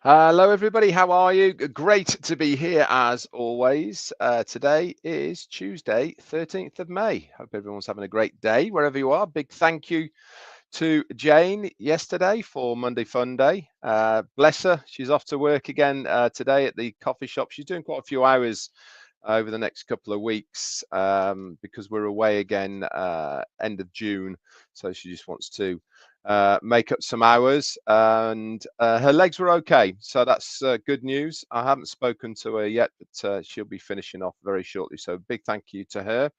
Hello, everybody. How are you? Great to be here as always. Today is Tuesday, 13th of May. Hope everyone's having a great day wherever you are. Big thank you to Jane yesterday for Monday Fun Day. Bless her. She's off to work again today at the coffee shop. She's doing quite a few hours over the next couple of weeks because we're away again end of June. So she just wants to make up some hours, and her legs were okay. So that's good news. I haven't spoken to her yet, but she'll be finishing off very shortly. So big thank you to her.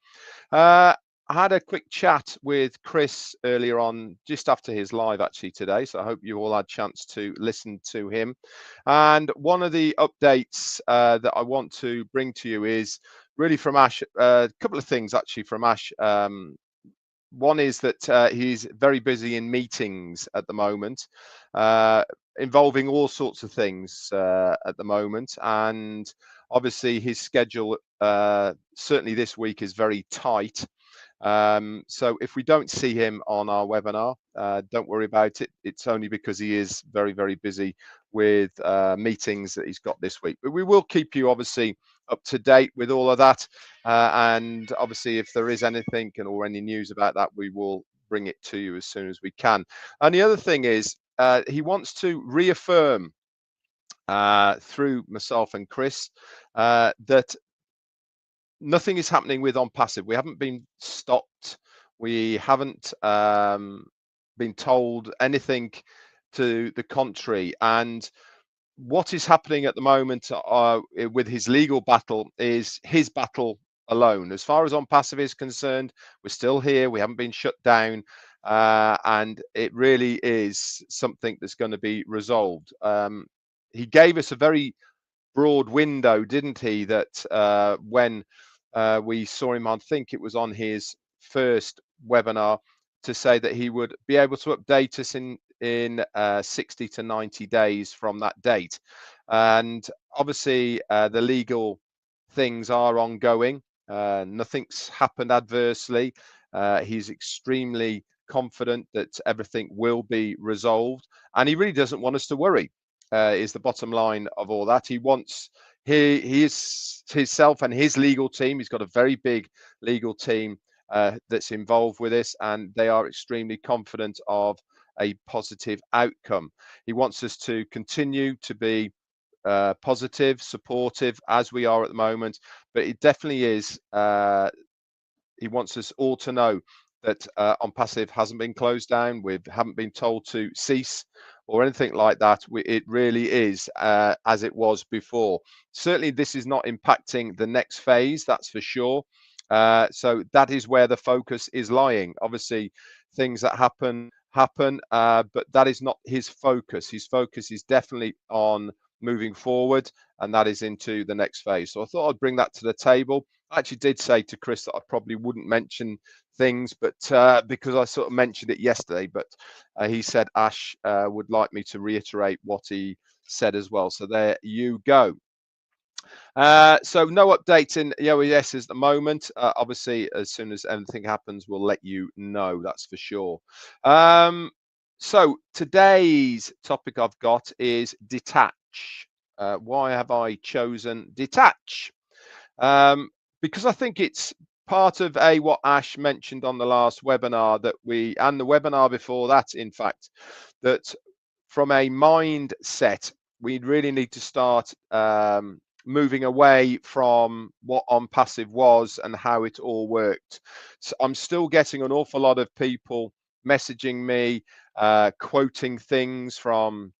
Uh, I had a quick chat with Chris earlier on, just after his live actually today. So I hope you all had a chance to listen to him. And one of the updates that I want to bring to you is really from Ash. A couple of things actually from Ash. One is that he's very busy in meetings at the moment, uh, involving all sorts of things at the moment. And obviously, his schedule, certainly this week, is very tight. So if we don't see him on our webinar, don't worry about it. It's only because he is very, very busy with meetings that he's got this week. But we will keep you obviously up to date with all of that. And obviously, if there is anything or any news about that, we will bring it to you as soon as we can. And the other thing is, he wants to reaffirm through myself and Chris that nothing is happening with On Passive. We haven't been stopped. We haven't been told anything to the contrary. And what is happening at the moment with his legal battle is his battle alone. As far as On Passive is concerned, we're still here. We haven't been shut down. And it really is something that's going to be resolved. He gave us a very broad window, didn't he? That when we saw him, I think it was on his first webinar, to say that he would be able to update us in 60 to 90 days from that date. And obviously, the legal things are ongoing. Nothing's happened adversely. He's extremely confident that everything will be resolved, and he really doesn't want us to worry. Is the bottom line of all that. He wants he is himself and his legal team. He's got a very big legal team that's involved with this, and they are extremely confident of a positive outcome. He wants us to continue to be positive, supportive as we are at the moment, but it definitely is. He wants us all to know that On Passive hasn't been closed down. We haven't been told to cease or anything like that. It really is as it was before. Certainly, this is not impacting the next phase, that's for sure. So that is where the focus is lying. Obviously, things that happen, but that is not his focus. His focus is definitely on moving forward, and that is into the next phase. So I thought I'd bring that to the table. I actually did say to Chris that I probably wouldn't mention things, but because I sort of mentioned it yesterday, but he said Ash would like me to reiterate what he said as well. So there you go. So no update in the OES at the moment. Obviously, as soon as anything happens, we'll let you know. That's for sure. So today's topic I've got is detach. Why have I chosen detach? Because I think it's part of what Ash mentioned on the last webinar and the webinar before that, in fact, that from a mindset, we really need to start moving away from what On Passive was and how it all worked. So I'm still getting an awful lot of people messaging me, quoting things from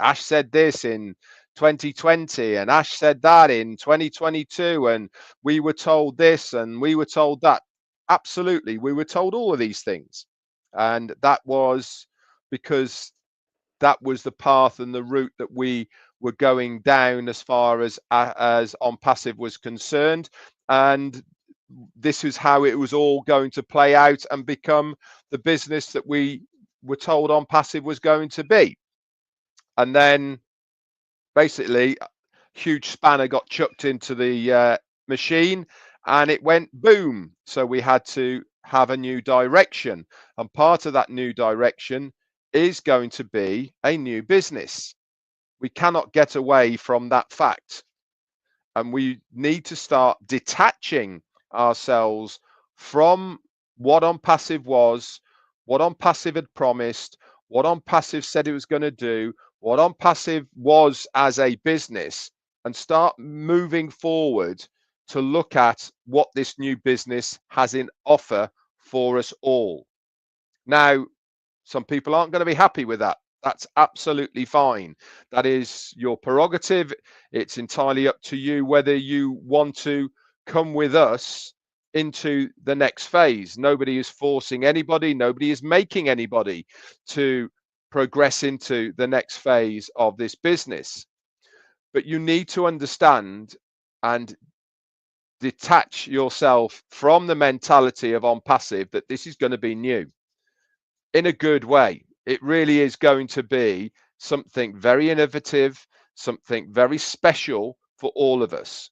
Ash said this in 2020 and Ash said that in 2022 and we were told this and we were told that. Absolutely, we were told all of these things, and that was because that was the path and the route that we were going down as far as On Passive was concerned, and this is how it was all going to play out and become the business that we were told On Passive was going to be. And then basically huge spanner got chucked into the machine and it went boom. So we had to have a new direction, and part of that new direction is going to be a new business. We cannot get away from that fact. And we need to start detaching ourselves from what on passive was, what on passive had promised, what on passive said it was going to do, what on passive was as a business, and start moving forward to look at what this new business has in offer for us all. Now, some people aren't going to be happy with that. That's absolutely fine. That is your prerogative. It's entirely up to you whether you want to come with us into the next phase. Nobody is forcing anybody, nobody is making anybody to progress into the next phase of this business. But you need to understand and detach yourself from the mentality of on passive that this is going to be new in a good way. It really is going to be something very innovative, something very special for all of us.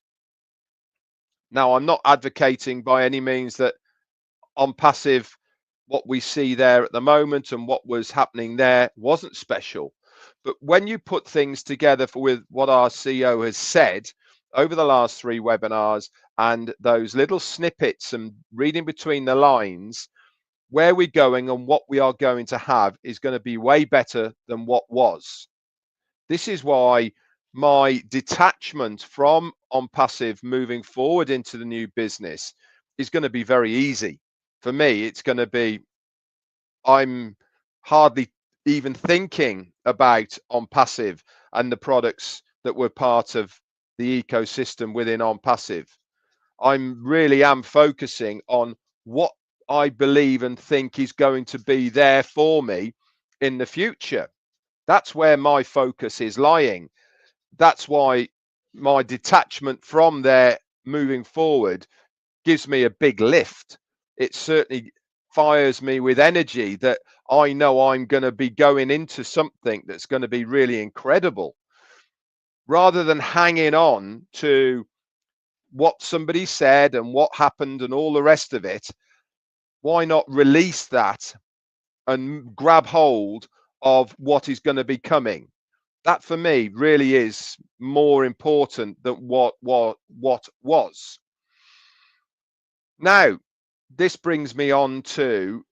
Now, I'm not advocating by any means that on passive, what we see there at the moment and what was happening there wasn't special. But when you put things together with what our CEO has said over the last 3 webinars and those little snippets and reading between the lines, where we're going and what we are going to have is going to be way better than what was. This is why my detachment from on passive moving forward into the new business is going to be very easy. For me, it's going to be, I'm hardly even thinking about on passive and the products that were part of the ecosystem within on passive. I'm really am focusing on what I believe and think is going to be there for me in the future. That's where my focus is lying. That's why my detachment from there moving forward gives me a big lift. It certainly fires me with energy that I know I'm going to be going into something that's going to be really incredible rather than hanging on to what somebody said and what happened and all the rest of it. Why not release that and grab hold of what is going to be coming? That for me really is more important than what was. Now, this brings me on to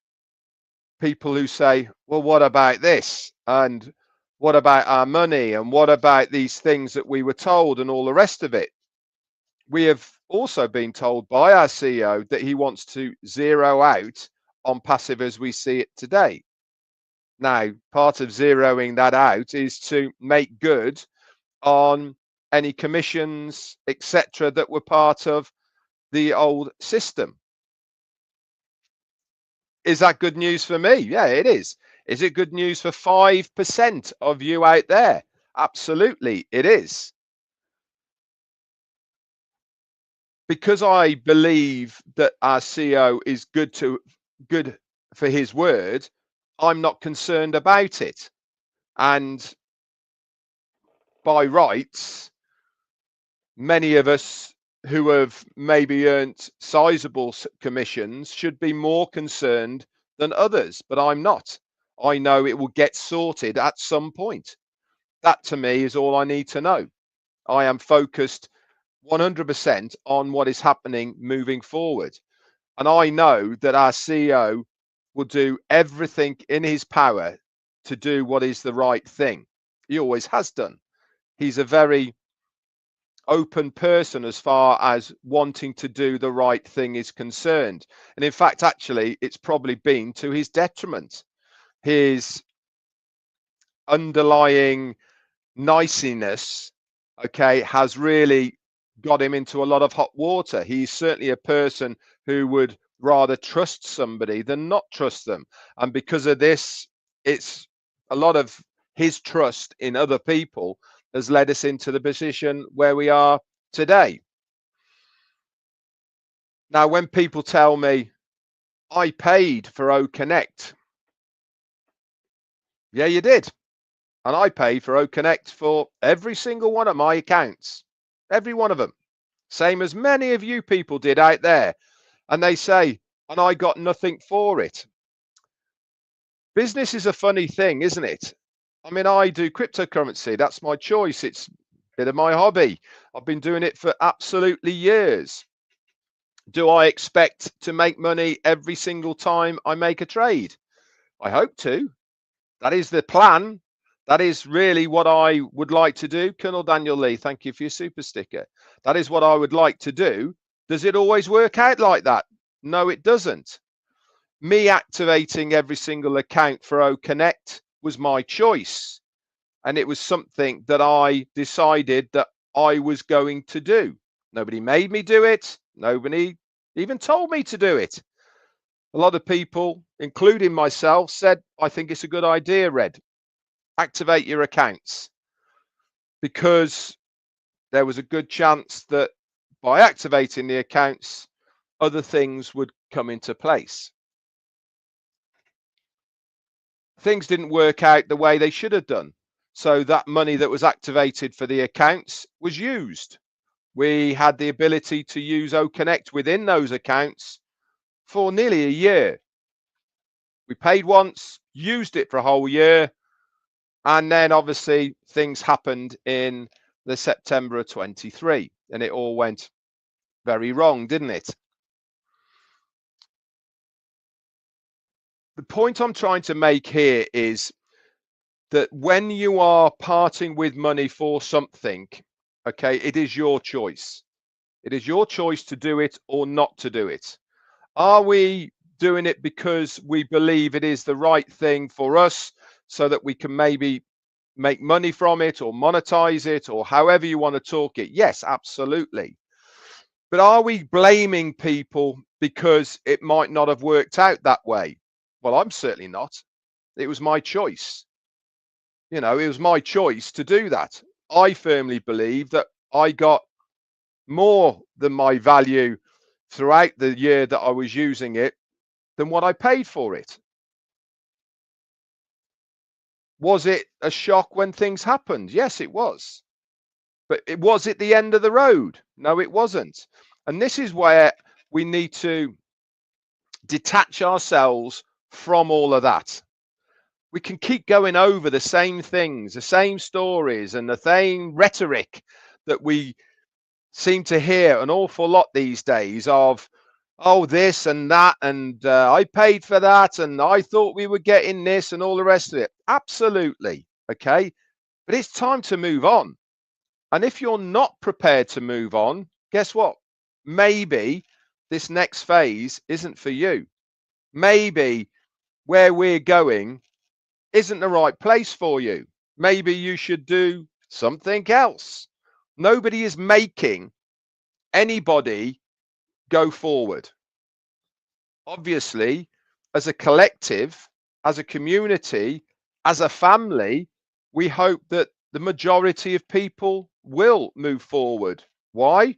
people who say, well, what about this? And what about our money? And what about these things that we were told and all the rest of it? We have also been told by our CEO that he wants to zero out on passive as we see it today. Now, part of zeroing that out is to make good on any commissions, etc., that were part of the old system. Is that good news for me? Yeah, it is. Is it good news for 5% of you out there? Absolutely, it is. Because I believe that our CEO is good for his word, I'm not concerned about it. And by rights, many of us who have maybe earned sizable commissions should be more concerned than others, but I'm not. I know it will get sorted at some point. That to me is all I need to know. I am focused 100% on what is happening moving forward. And I know that our CEO will do everything in his power to do what is the right thing. He always has done. He's a very open person as far as wanting to do the right thing is concerned. And in fact, actually, it's probably been to his detriment. His underlying niciness, okay, has really got him into a lot of hot water. He's certainly a person who would rather trust somebody than not trust them. And because of this, it's a lot of his trust in other people has led us into the position where we are today. Now, when people tell me I paid for O Connect, yeah, you did. And I paid for O Connect for every single one of my accounts, every one of them, same as many of you people did out there. And they say, and I got nothing for it. Business is a funny thing, isn't it? I mean, I do cryptocurrency. That's my choice. It's a bit of my hobby. I've been doing it for absolutely years. Do I expect to make money every single time I make a trade? I hope to. That is the plan. That is really what I would like to do. Colonel Daniel Lee, thank you for your super sticker. That is what I would like to do. Does it always work out like that? No, it doesn't. Me activating every single account for OConnect was my choice. And it was something that I decided that I was going to do. Nobody made me do it. Nobody even told me to do it. A lot of people, including myself, said, I think it's a good idea, Red. Activate your accounts. Because there was a good chance that by activating the accounts, other things would come into place. Things didn't work out the way they should have done. So that money that was activated for the accounts was used. We had the ability to use OConnect within those accounts for nearly a year. We paid once, used it for a whole year, and then obviously things happened in the September of 23, and it all went very wrong, didn't it? The point I'm trying to make here is that when you are parting with money for something, okay, it is your choice. It is your choice to do it or not to do it. Are we doing it because we believe it is the right thing for us so that we can maybe make money from it or monetize it or however you want to talk it? Yes, absolutely. But are we blaming people because it might not have worked out that way? Well, I'm certainly not. It was my choice. You know, it was my choice to do that. I firmly believe that I got more than my value throughout the year that I was using it than what I paid for it. Was it a shock when things happened? Yes, it was. But was it the end of the road? No, it wasn't. And this is where we need to detach ourselves from all of that. We can keep going over the same things, the same stories, and the same rhetoric that we seem to hear an awful lot these days of, oh, this and that, and I paid for that, and I thought we were getting this, and all the rest of it. Absolutely. Okay. But it's time to move on. And if you're not prepared to move on, guess what? Maybe this next phase isn't for you. Maybe where we're going isn't the right place for you. Maybe you should do something else. Nobody is making anybody go forward. Obviously, as a collective, as a community, as a family, we hope that the majority of people will move forward. Why?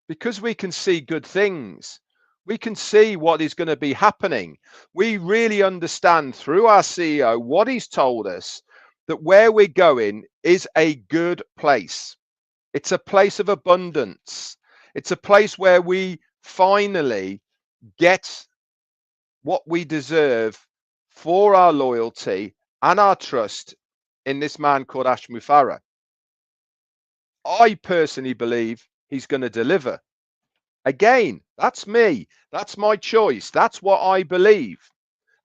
Because we can see good things. We can see what is going to be happening. We really understand through our CEO what he's told us, that where we're going is a good place. It's a place of abundance. It's a place where we finally get what we deserve for our loyalty and our trust in this man called Ashmu Farah. I personally believe he's going to deliver. Again, that's me. That's my choice. That's what I believe.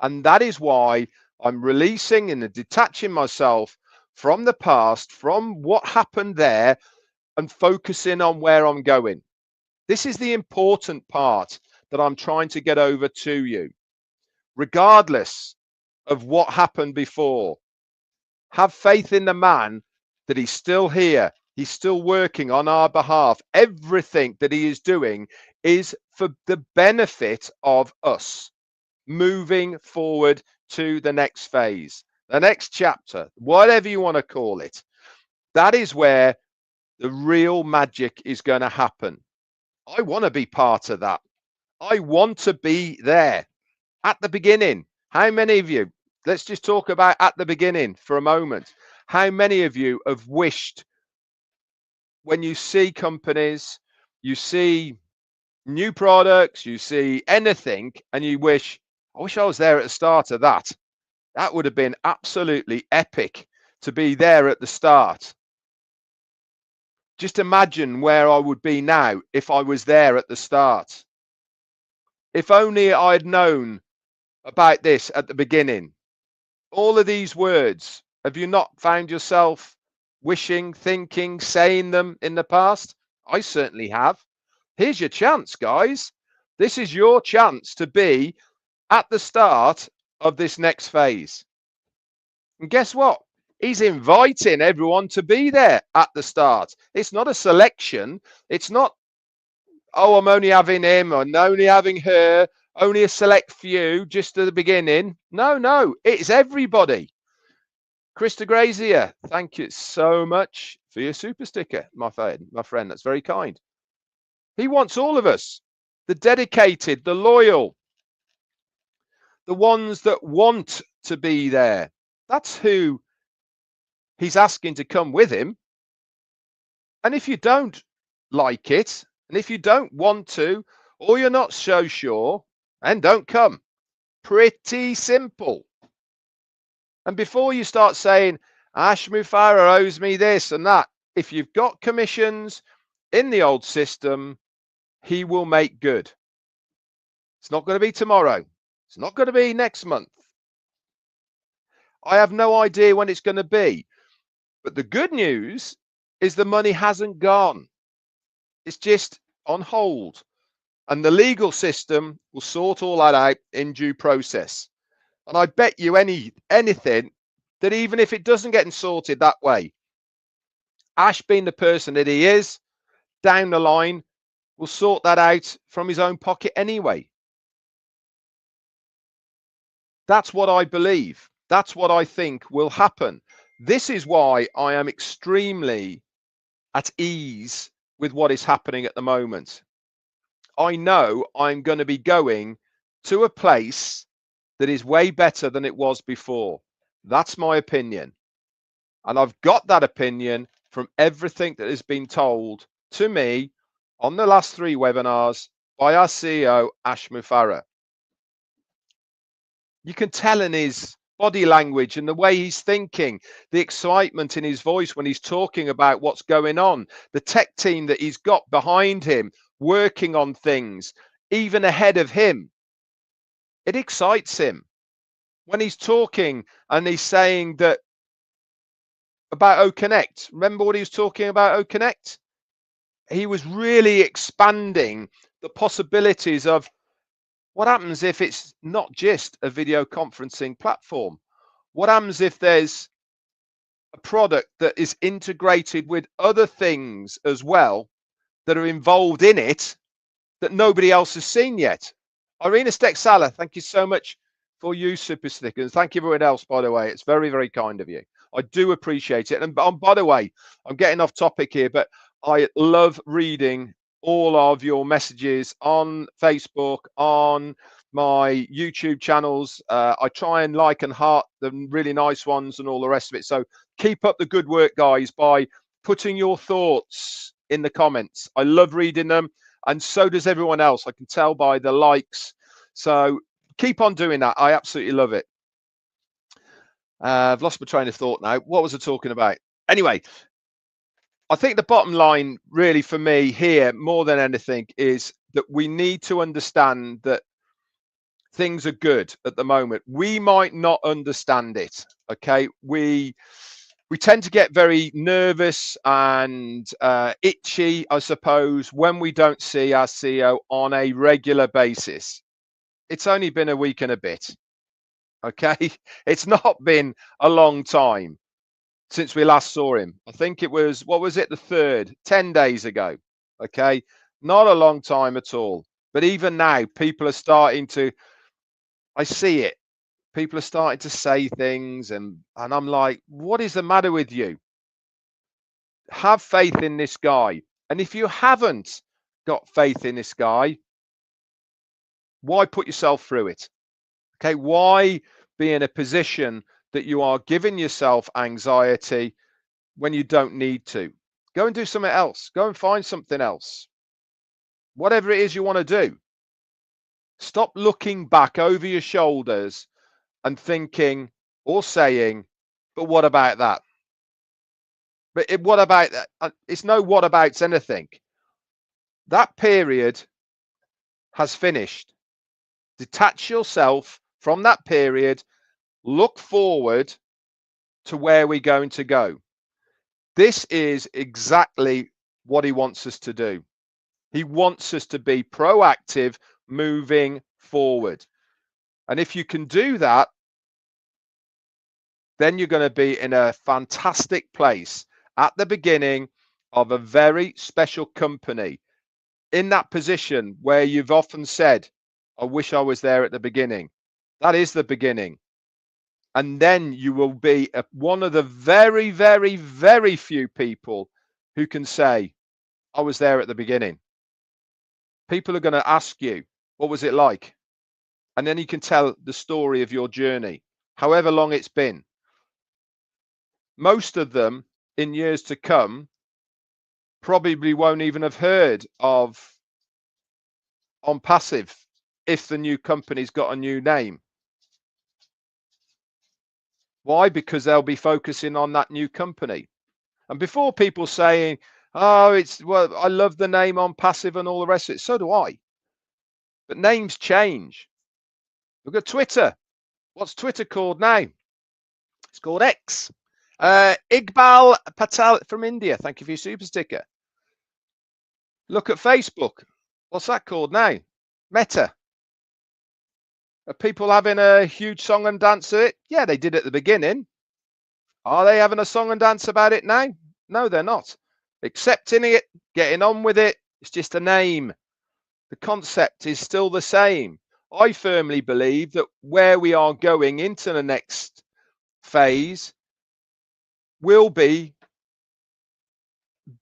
And that is why I'm releasing and detaching myself from the past, from what happened there, and focusing on where I'm going. This is the important part that I'm trying to get over to you. Regardless of what happened before, have faith in the man that he's still here. He's still working on our behalf. Everything that he is doing is for the benefit of us moving forward to the next phase, the next chapter, whatever you want to call it. That is where the real magic is going to happen. I want to be part of that. I want to be there at the beginning. How many of you, let's just talk about at the beginning for a moment. How many of you have wished, when you see companies, you see new products, you see anything, and you wish, I wish I was there at the start of that. That would have been absolutely epic. to be there at the start. Just imagine where I would be now if I was there at the start. If only I'd known about this at the beginning. All of these words, have you not found yourself wishing, thinking, saying them in the past? I certainly have. Here's your chance, guys. This is your chance to be at the start of this next phase. And guess what? He's inviting everyone to be there at the start. It's not a selection. It's not, oh, I'm only having him or only having her, only a select few just at the beginning. No, it's everybody. Krista Grazier, thank you so much for your super sticker, my friend. That's very kind. He wants all of us, the dedicated, the loyal, the ones that want to be there. That's who he's asking to come with him. And if you don't like it, and if you don't want to, or you're not so sure, then don't come. Pretty simple. And before you start saying, Ash Mufareh owes me this and that, if you've got commissions in the old system, he will make good. It's not going to be tomorrow. It's not going to be next month. I have no idea when it's going to be. But the good news is the money hasn't gone. It's just on hold. And the legal system will sort all that out in due process. And I bet you anything that even if it doesn't get sorted that way, Ash being the person that he is, down the line, will sort that out from his own pocket anyway. That's what I believe. That's what I think will happen. This is why I am extremely at ease with what is happening at the moment. I know I'm going to be going to a place that is way better than it was before. That's my opinion. And I've got that opinion from everything that has been told to me on the last 3 webinars by our CEO, Ash Mufareh. You can tell in his body language and the way he's thinking, the excitement in his voice when he's talking about what's going on, the tech team that he's got behind him, working on things, even ahead of him. It excites him. When he's talking and he's saying that about O-Connect, remember what he was talking about O-Connect? He was really expanding the possibilities of what happens if it's not just a video conferencing platform? What happens if there's a product that is integrated with other things as well that are involved in it that nobody else has seen yet? Irina Steksala, thank you so much for you super stickers. Thank you everyone else, by the way. It's very, very kind of you. I do appreciate it. And by the way, I'm getting off topic here, but I love reading all of your messages on Facebook, on my YouTube channels. I try and like and heart the really nice ones and all the rest of it. So keep up the good work, guys, by putting your thoughts in the comments. I love reading them, and so does everyone else. I can tell by the likes. So keep on doing that. I absolutely love it. I've lost my train of thought now. What was I talking about? Anyway, I think the bottom line really for me here, more than anything, is that we need to understand that things are good at the moment. We might not understand it, okay? We tend to get very nervous and itchy, I suppose, when we don't see our CEO on a regular basis. It's only been a week and a bit, okay? It's not been a long time since we last saw him. I think it was, what was it, the 3rd, 10 days ago, okay? Not a long time at all. But even now, people are starting to, I see it. People are starting to say things, and I'm like, what is the matter with you? Have faith in this guy. And if you haven't got faith in this guy, why put yourself through it? Okay, why be in a position that you are giving yourself anxiety when you don't need to? Go and do something else. Go and find something else. Whatever it is you want to do. Stop looking back over your shoulders and thinking or saying, but what about that? But what about that? It's no what abouts anything. That period has finished. Detach yourself from that period. Look forward to where we're going to go. This is exactly what he wants us to do. He wants us to be proactive, moving forward. And if you can do that, then you're going to be in a fantastic place at the beginning of a very special company, in that position where you've often said, I wish I was there at the beginning. That is the beginning. And then you will be one of the very, very, very few people who can say, I was there at the beginning. People are going to ask you, what was it like? And then you can tell the story of your journey, however long it's been. Most of them in years to come probably won't even have heard of On Passive if the new company's got a new name. Why? Because they'll be focusing on that new company. And before people saying, oh, well, I love the name On Passive and all the rest of it, so do I. But names change. Look at Twitter. What's Twitter called now? It's called X. Iqbal Patel from India, thank you for your super sticker. Look at Facebook. What's that called now? Meta. Are people having a huge song and dance at it? Yeah, they did at the beginning. Are they having a song and dance about it now? No, they're not. Accepting it, getting on with it. It's just a name. The concept is still the same. I firmly believe that where we are going into the next phase will be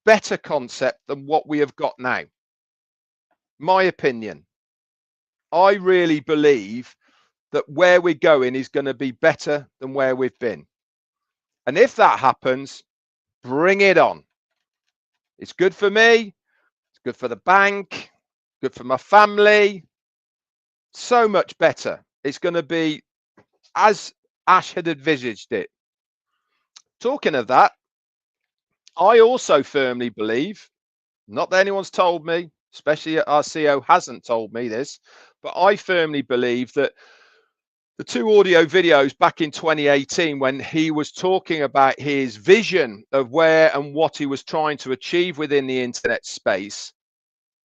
better concept than what we have got now. My opinion. I really believe that where we're going is going to be better than where we've been. And if that happens, bring it on. It's good for me. It's good for the bank. Good for my family. So much better. It's going to be as Ash had envisaged it. Talking of that, I also firmly believe, not that anyone's told me, especially our CEO hasn't told me this, but I firmly believe that the two audio videos back in 2018, when he was talking about his vision of where and what he was trying to achieve within the internet space,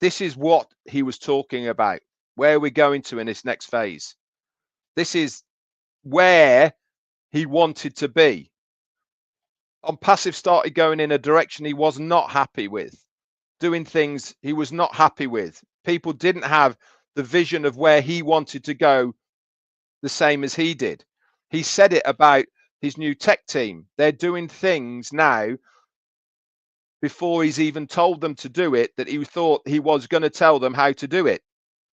this is what he was talking about, where we're going to in this next phase. This is where he wanted to be. On Passive started going in a direction he was not happy with, doing things he was not happy with. People didn't have the vision of where he wanted to go the same as he did. He said it about his new tech team. They're doing things now before he's even told them to do it that he thought he was going to tell them how to do it.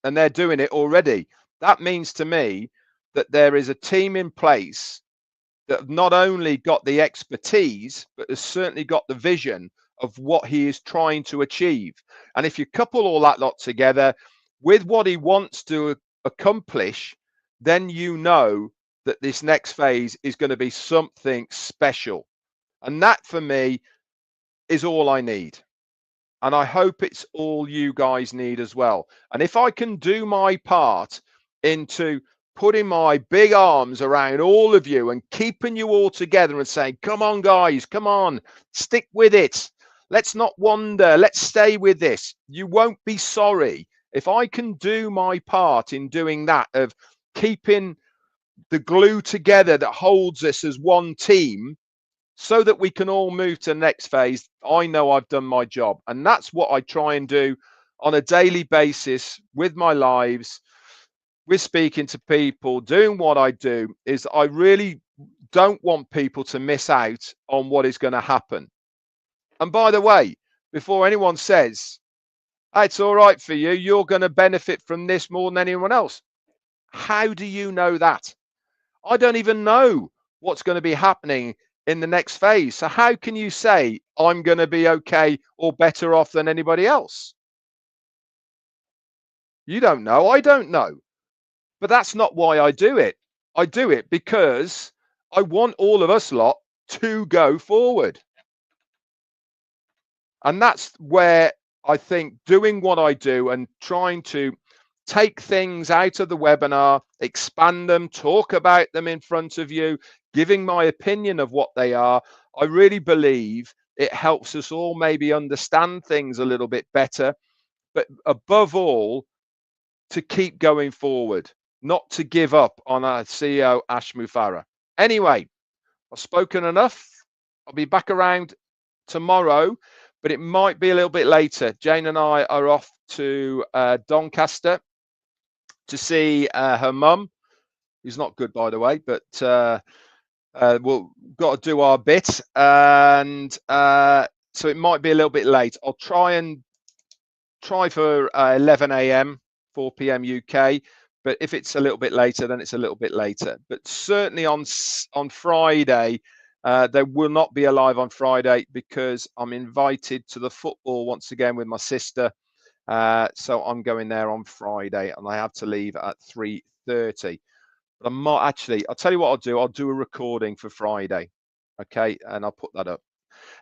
And they're doing it already. That means to me that there is a team in place that have not only got the expertise, but has certainly got the vision of what he is trying to achieve. And if you couple all that lot together with what he wants to accomplish, then you know that this next phase is going to be something special. And that for me is all I need. And I hope it's all you guys need as well. And if I can do my part into putting my big arms around all of you and keeping you all together and saying, come on, guys, come on, stick with it. Let's not wander. Let's stay with this. You won't be sorry. If I can do my part in doing that, of keeping the glue together that holds us as one team, so that we can all move to the next phase, I know I've done my job. And that's what I try and do on a daily basis with my lives, with speaking to people, doing what I do. Is I really don't want people to miss out on what is going to happen. And by the way, before anyone says, hey, it's all right for you, you're going to benefit from this more than anyone else. How do you know that? I don't even know what's going to be happening in the next phase. So how can you say I'm going to be okay or better off than anybody else? You don't know. I don't know. But that's not why I do it. I do it because I want all of us lot to go forward. And that's where I think doing what I do and trying to take things out of the webinar, expand them, talk about them in front of you, giving my opinion of what they are, I really believe it helps us all maybe understand things a little bit better, but above all, to keep going forward, not to give up on our CEO, Ash Mufareh. Anyway, I've spoken enough. I'll be back around tomorrow, but it might be a little bit later. Jane and I are off to Doncaster to see her mum, who's not good, by the way, but we'll got to do our bit, and so it might be a little bit late. I'll try for 11 a.m., 4 p.m. UK, but if it's a little bit later, then it's a little bit later. But certainly on Friday, there will not be a live on Friday because I'm invited to the football once again with my sister. So I'm going there on Friday, and I have to leave at 3:30. But I might actually, I'll tell you what I'll do. I'll do a recording for Friday, okay, and I'll put that up.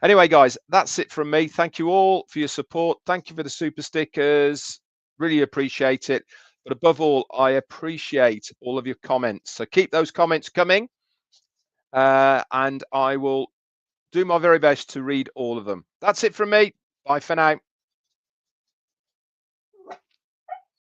Anyway, guys, that's it from me. Thank you all for your support. Thank you for the super stickers. Really appreciate it. But above all, I appreciate all of your comments. So keep those comments coming, and I will do my very best to read all of them. That's it from me. Bye for now.